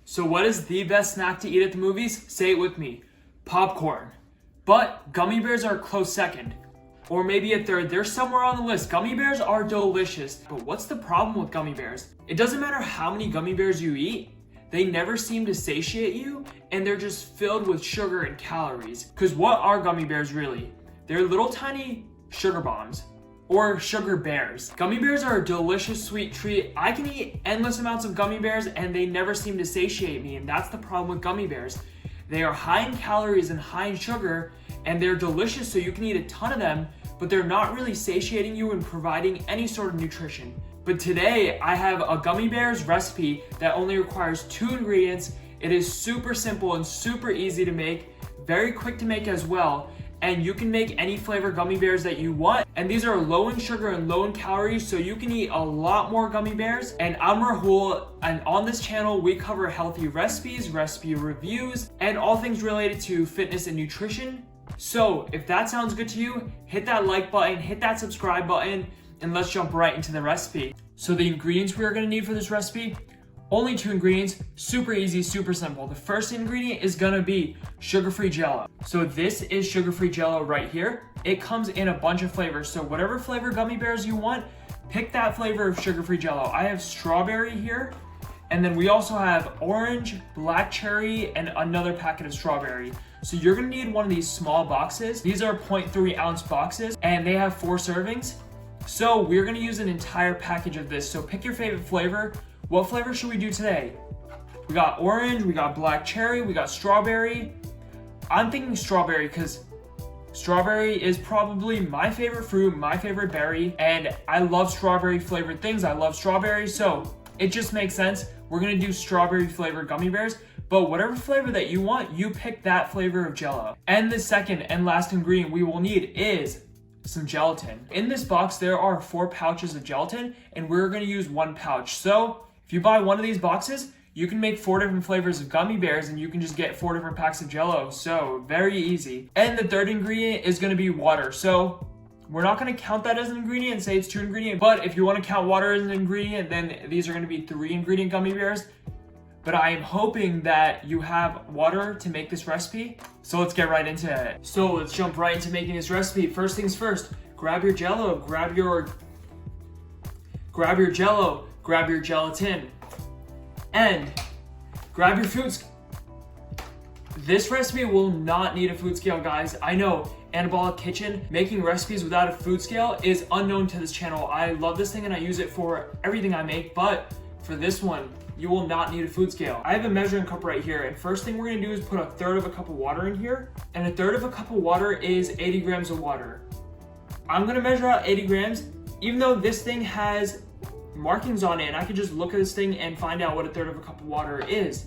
So what is the best snack to eat at the movies? Say it with me. Popcorn. But gummy bears are a close second. Or maybe a third. They're somewhere on the list. Gummy bears are delicious. But what's the problem with gummy bears? It doesn't matter how many gummy bears you eat. They never seem to satiate you, and they're just filled with sugar and calories. Because what are gummy bears really? They're little tiny sugar bombs. Or sugar bears. Gummy bears are a delicious sweet treat. I can eat endless amounts of gummy bears and they never seem to satiate me, and that's the problem with gummy bears. They are high in calories and high in sugar, and they're delicious so you can eat a ton of them, but they're not really satiating you and providing any sort of nutrition. But today I have a gummy bears recipe that only requires 2 ingredients. It is super simple and super easy to make, very quick to make as well. And you can make any flavor gummy bears that you want. And these are low in sugar and low in calories, so you can eat a lot more gummy bears. And I'm Rahul, and on this channel, we cover healthy recipes, recipe reviews, and all things related to fitness and nutrition. So if that sounds good to you, hit that like button, hit that subscribe button, and let's jump right into the recipe. So the ingredients we are gonna need for this recipe, only 2 ingredients, super easy, super simple. The first ingredient is gonna be sugar-free Jell-O. So this is sugar-free Jell-O right here. It comes in a bunch of flavors. So whatever flavor gummy bears you want, pick that flavor of sugar-free Jell-O. I have strawberry here, and then we also have orange, black cherry, and another packet of strawberry. So you're gonna need one of these small boxes. These are 0.3 ounce boxes, and they have 4 servings. So we're gonna use an entire package of this. So pick your favorite flavor. What flavor should we do today? We got orange, we got black cherry, we got strawberry. I'm thinking strawberry because strawberry is probably my favorite fruit, my favorite berry, and I love strawberry flavored things. I love strawberries, so it just makes sense. We're gonna do strawberry flavored gummy bears, but whatever flavor that you want, you pick that flavor of Jell-O. And the second and last ingredient we will need is some gelatin. In this box, there are 4 pouches of gelatin, and we're gonna use 1 pouch. So if you buy one of these boxes, you can make 4 different flavors of gummy bears, and you can just get 4 different packs of Jell-O. So very easy. And the third ingredient is gonna be water. So we're not gonna count that as an ingredient and say it's 2 ingredient, but if you wanna count water as an ingredient, then these are gonna be 3 ingredient gummy bears. But I am hoping that you have water to make this recipe. So let's get right into it. So let's jump right into making this recipe. First things first, grab your Jell-O, grab your Jell-O, grab your gelatin, and grab your food scale. This recipe will not need a food scale, guys. I know, Anabolic Kitchen, making recipes without a food scale is unknown to this channel. I love this thing and I use it for everything I make, but for this one, you will not need a food scale. I have a measuring cup right here, and first thing we're gonna do is put 1/3 of a cup of water in here, and 1/3 of a cup of water is 80 grams of water. I'm gonna measure out 80 grams, even though this thing has markings on it, and I can just look at this thing and find out what 1/3 of a cup of water is.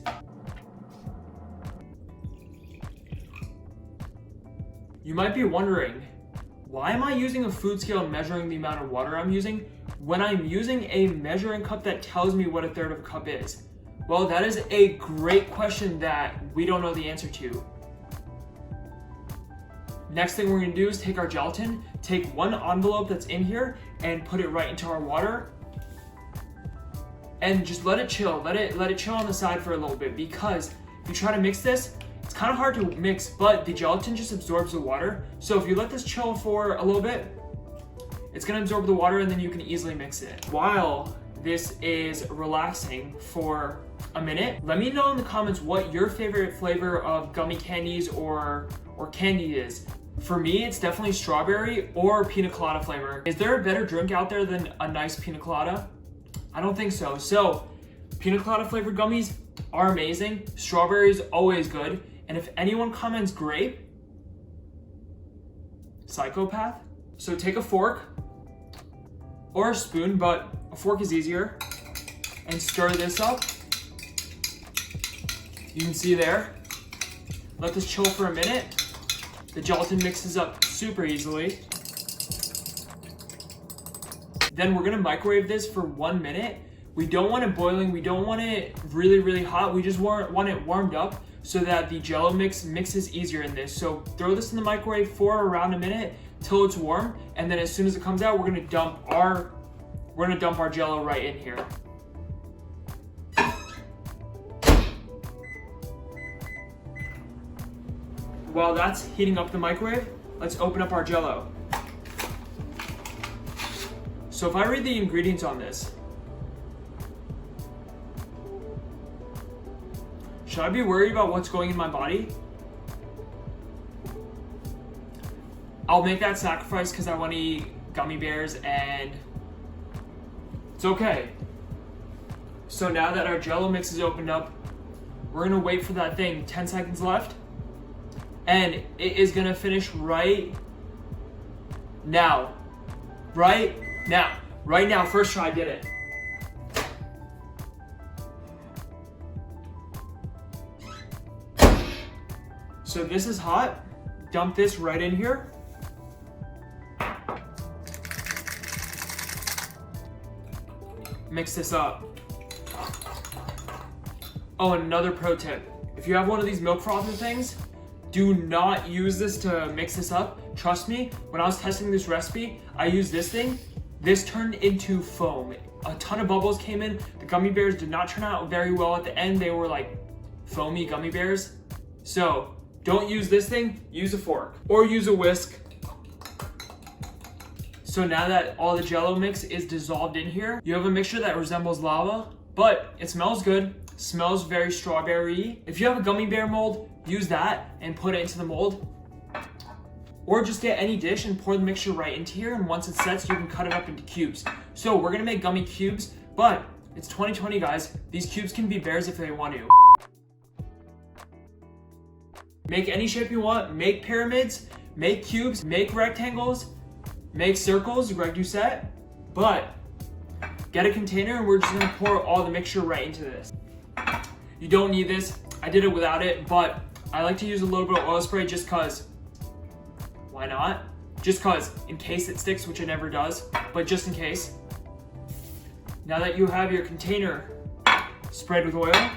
You might be wondering, why am I using a food scale measuring the amount of water I'm using when I'm using a measuring cup that tells me what 1/3 of a cup is? Well, that is a great question that we don't know the answer to. Next thing we're gonna do is take our gelatin, take 1 envelope that's in here and put it right into our water. And just let it chill, let it chill on the side for a little bit, because if you try to mix this, it's kind of hard to mix, but the gelatin just absorbs the water. So if you let this chill for a little bit, it's gonna absorb the water and then you can easily mix it. While this is relaxing for a minute, let me know in the comments what your favorite flavor of gummy candies or candy is. For me, it's definitely strawberry or pina colada flavor. Is there a better drink out there than a nice pina colada? I don't think so. So pina colada flavored gummies are amazing. Strawberry is always good. And if anyone comments grape, psychopath. So take a fork or a spoon, but a fork is easier, and stir this up. You can see there. Let this chill for a minute. The gelatin mixes up super easily. Then we're gonna microwave this for 1 minute. We don't want it boiling, we don't want it really, really hot. We just want it warmed up so that the Jell-O mixes easier in this. So throw this in the microwave for around a minute till it's warm, and then as soon as it comes out, we're gonna dump our Jell-O right in here. while that's heating up the microwave, let's open up our Jell-O. So if I read the ingredients on this, should I be worried about what's going in my body? I'll make that sacrifice because I want to eat gummy bears and it's okay. So now that our Jell-O mix is opened up, we're gonna wait for that thing, 10 seconds left. And it is gonna finish right now. Right now. Right now, first try, did it. So this is hot. Dump this right in here. Mix this up. Oh, and another pro tip. If you have one of these milk frother things, do not use this to mix this up. Trust me, when I was testing this recipe, I used this thing. This turned into foam. A ton of bubbles came in. The gummy bears did not turn out very well at the end. They were like foamy gummy bears. So don't use this thing, use a fork or use a whisk. So now that all the Jell-O mix is dissolved in here, you have a mixture that resembles lava, but it smells good. Smells very strawberry. If you have a gummy bear mold, use that and put it into the mold. Or just get any dish and pour the mixture right into here, and once it sets, you can cut it up into cubes. So we're gonna make gummy cubes, but it's 2020, guys. These cubes can be bears if they want to. Make any shape you want, make pyramids, make cubes, make rectangles, make circles, Greg Doucette, but get a container and we're just gonna pour all the mixture right into this. You don't need this. I did it without it, but I like to use a little bit of oil spray just cause. Why not? Just cause, in case it sticks, which it never does, but just in case. Now that you have your container sprayed with oil,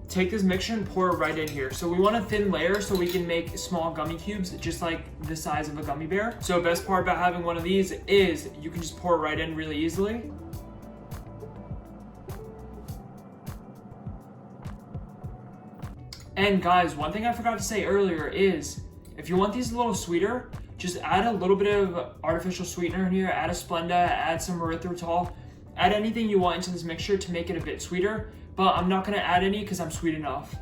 take this mixture and pour it right in here. So we want a thin layer so we can make small gummy cubes, just like the size of a gummy bear. So best part about having one of these is you can just pour it right in really easily. And guys, one thing I forgot to say earlier is, if you want these a little sweeter, just add a little bit of artificial sweetener in here, add a Splenda, add some erythritol, add anything you want into this mixture to make it a bit sweeter, but I'm not gonna add any because I'm sweet enough.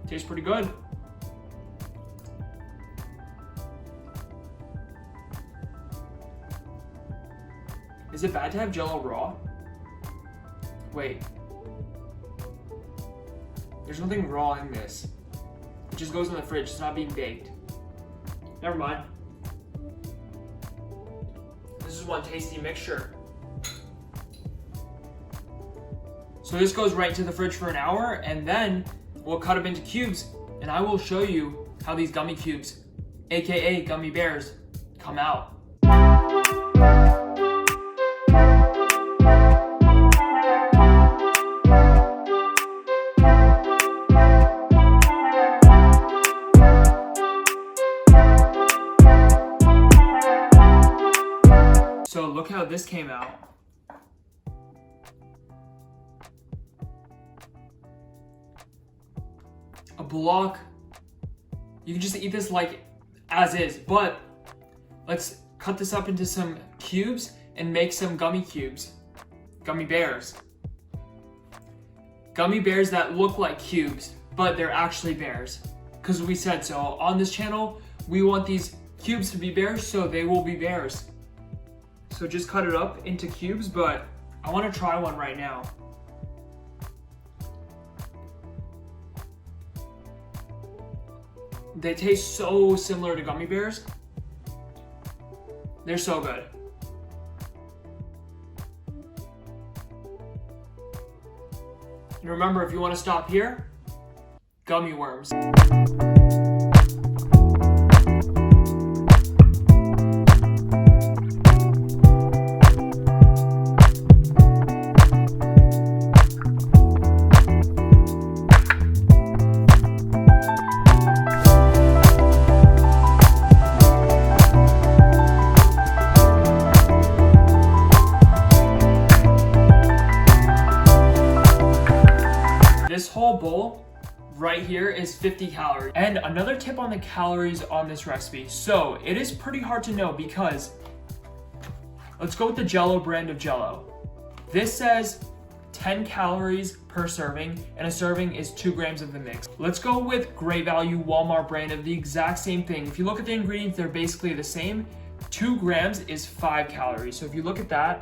Tastes pretty good. Is it bad to have Jell-O raw? Wait. There's nothing raw in this. It just goes in the fridge. It's not being baked. Never mind. This is one tasty mixture. So this goes right into the fridge for an hour, and then we'll cut them into cubes, and I will show you how these gummy cubes, aka gummy bears, come out. So look how this came out. A block. You can just eat this like as is, but let's cut this up into some cubes and make some gummy cubes. Gummy bears. Gummy bears that look like cubes, but they're actually bears. Because we said so. On this channel, we want these cubes to be bears, so they will be bears. So just cut it up into cubes, but I want to try one right now. They taste so similar to gummy bears. They're so good. And remember, if you want to stop here, gummy worms. right here is 50 calories. And another tip on the calories on this recipe. So it is pretty hard to know because let's go with the Jello brand of Jello. This says 10 calories per serving, and a serving is 2 grams of the mix. Let's go with Great Value Walmart brand of the exact same thing. If you look at the ingredients, they're basically the same. 2 grams is 5 calories. So if you look at that,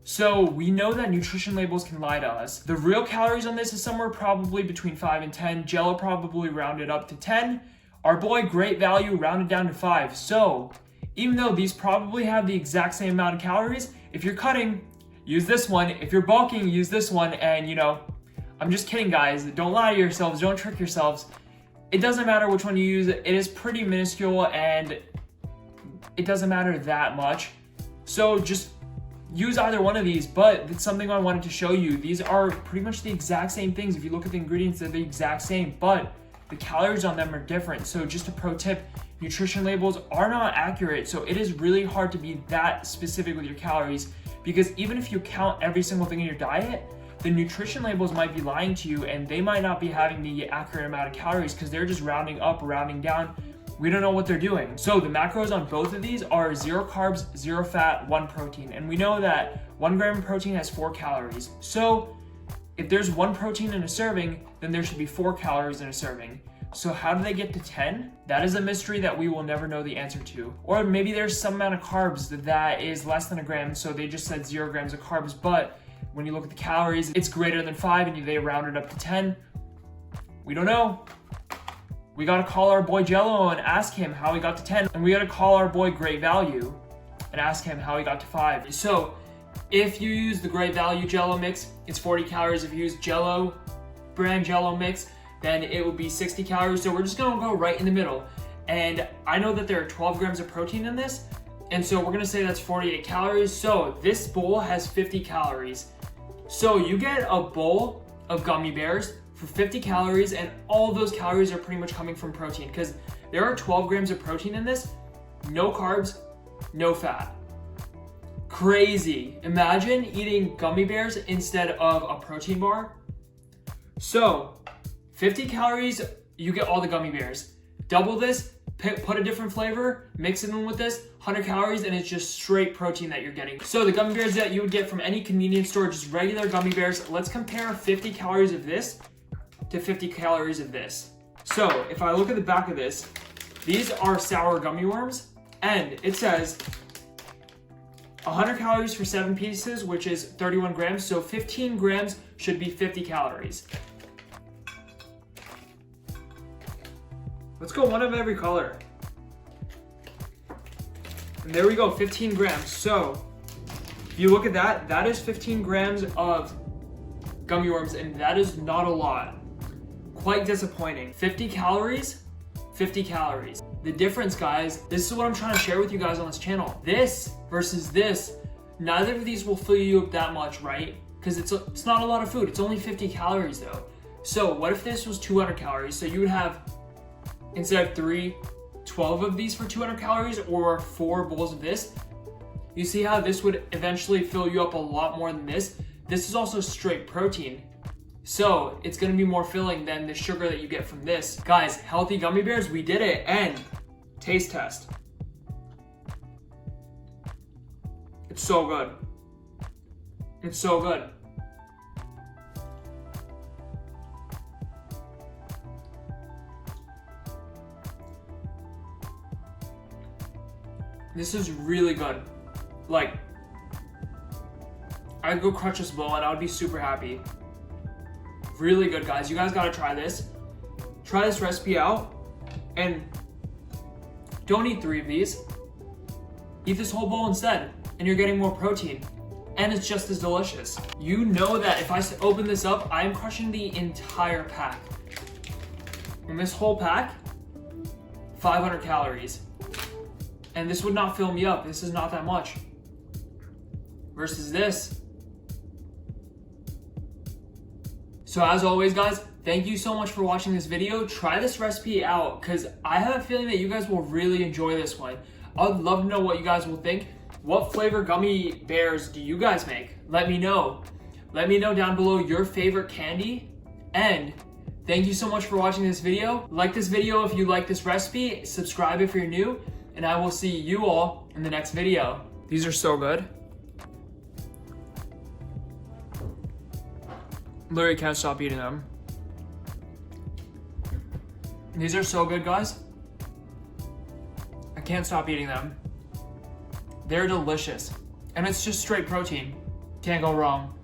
so we know that nutrition labels can lie to us. The real calories on this is somewhere probably between 5 and 10. Jello probably rounded up to 10. Our boy Great Value rounded down to 5. So even though these probably have the exact same amount of calories, if you're cutting, use this one. If you're bulking, use this one. And you know, I'm just kidding, guys. Don't lie to yourselves. Don't trick yourselves. It doesn't matter which one you use. It is pretty minuscule and it doesn't matter that much. So just use either one of these, but it's something I wanted to show you. These are pretty much the exact same things. If you look at the ingredients, they're the exact same, but the calories on them are different. So just a pro tip, nutrition labels are not accurate. So it is really hard to be that specific with your calories, because even if you count every single thing in your diet, the nutrition labels might be lying to you and they might not be having the accurate amount of calories because they're just rounding up, rounding down. We don't know what they're doing. So the macros on both of these are 0 carbs, 0 fat, 1 protein. And we know that 1 gram of protein has 4 calories. So if there's 1 protein in a serving, then there should be 4 calories in a serving. So how do they get to 10? That is a mystery that we will never know the answer to. Or maybe there's some amount of carbs that is less than a gram, so they just said 0 grams of carbs, but when you look at the calories, it's greater than 5 and they rounded up to 10. We don't know. We gotta call our boy Jello and ask him how he got to 10. And we gotta call our boy Great Value and ask him how he got to 5. So if you use the Great Value Jello mix, it's 40 calories. If you use Jello brand Jello mix, then it would be 60 calories. So we're just gonna go right in the middle. And I know that there are 12 grams of protein in this. And so we're gonna say that's 48 calories. So this bowl has 50 calories. So you get a bowl of gummy bears for 50 calories, and all of those calories are pretty much coming from protein because there are 12 grams of protein in this, no carbs, no fat. Crazy. Imagine eating gummy bears instead of a protein bar. So 50 calories, you get all the gummy bears. Double this, put a different flavor, mix it in with this, 100 calories, and it's just straight protein that you're getting. So the gummy bears that you would get from any convenience store, just regular gummy bears, let's compare 50 calories of this to 50 calories of this. So if I look at the back of this, these are sour gummy worms, and it says 100 calories for 7 pieces, which is 31 grams. So 15 grams should be 50 calories. Let's go one of every color. And there we go, 15 grams. So if you look at that, that is 15 grams of gummy worms, and that is not a lot. Quite disappointing. 50 calories, 50 calories. The difference, guys, this is what I'm trying to share with you guys on this channel. This versus this, neither of these will fill you up that much, right? Because it's not a lot of food. It's only 50 calories though. So what if this was 200 calories? So you would have, instead of 12 of these for 200 calories or 4 bowls of this. You see how this would eventually fill you up a lot more than this? This is also straight protein. So it's gonna be more filling than the sugar that you get from this. Guys, healthy gummy bears, we did it. And taste test. It's so good. It's so good. This is really good. Like, I'd go crush this bowl and I would be super happy. Really good, guys. You guys gotta try this. Try this recipe out and don't eat 3 of these. Eat this whole bowl instead and you're getting more protein and it's just as delicious. You know that if I open this up, I am crushing the entire pack. And this whole pack, 500 calories. And this would not fill me up. This is not that much. Versus this. So as always, guys, thank you so much for watching this video. Try this recipe out because I have a feeling that you guys will really enjoy this one. I would love to know what you guys will think. What flavor gummy bears do you guys make? Let me know. Let me know down below your favorite candy And thank you so much for watching this video. Like this video if you like this recipe, subscribe if you're new, and I will see you all in the next video. These are so good. Literally can't stop eating them. These are so good, guys. I can't stop eating them. They're delicious. And it's just straight protein. Can't go wrong.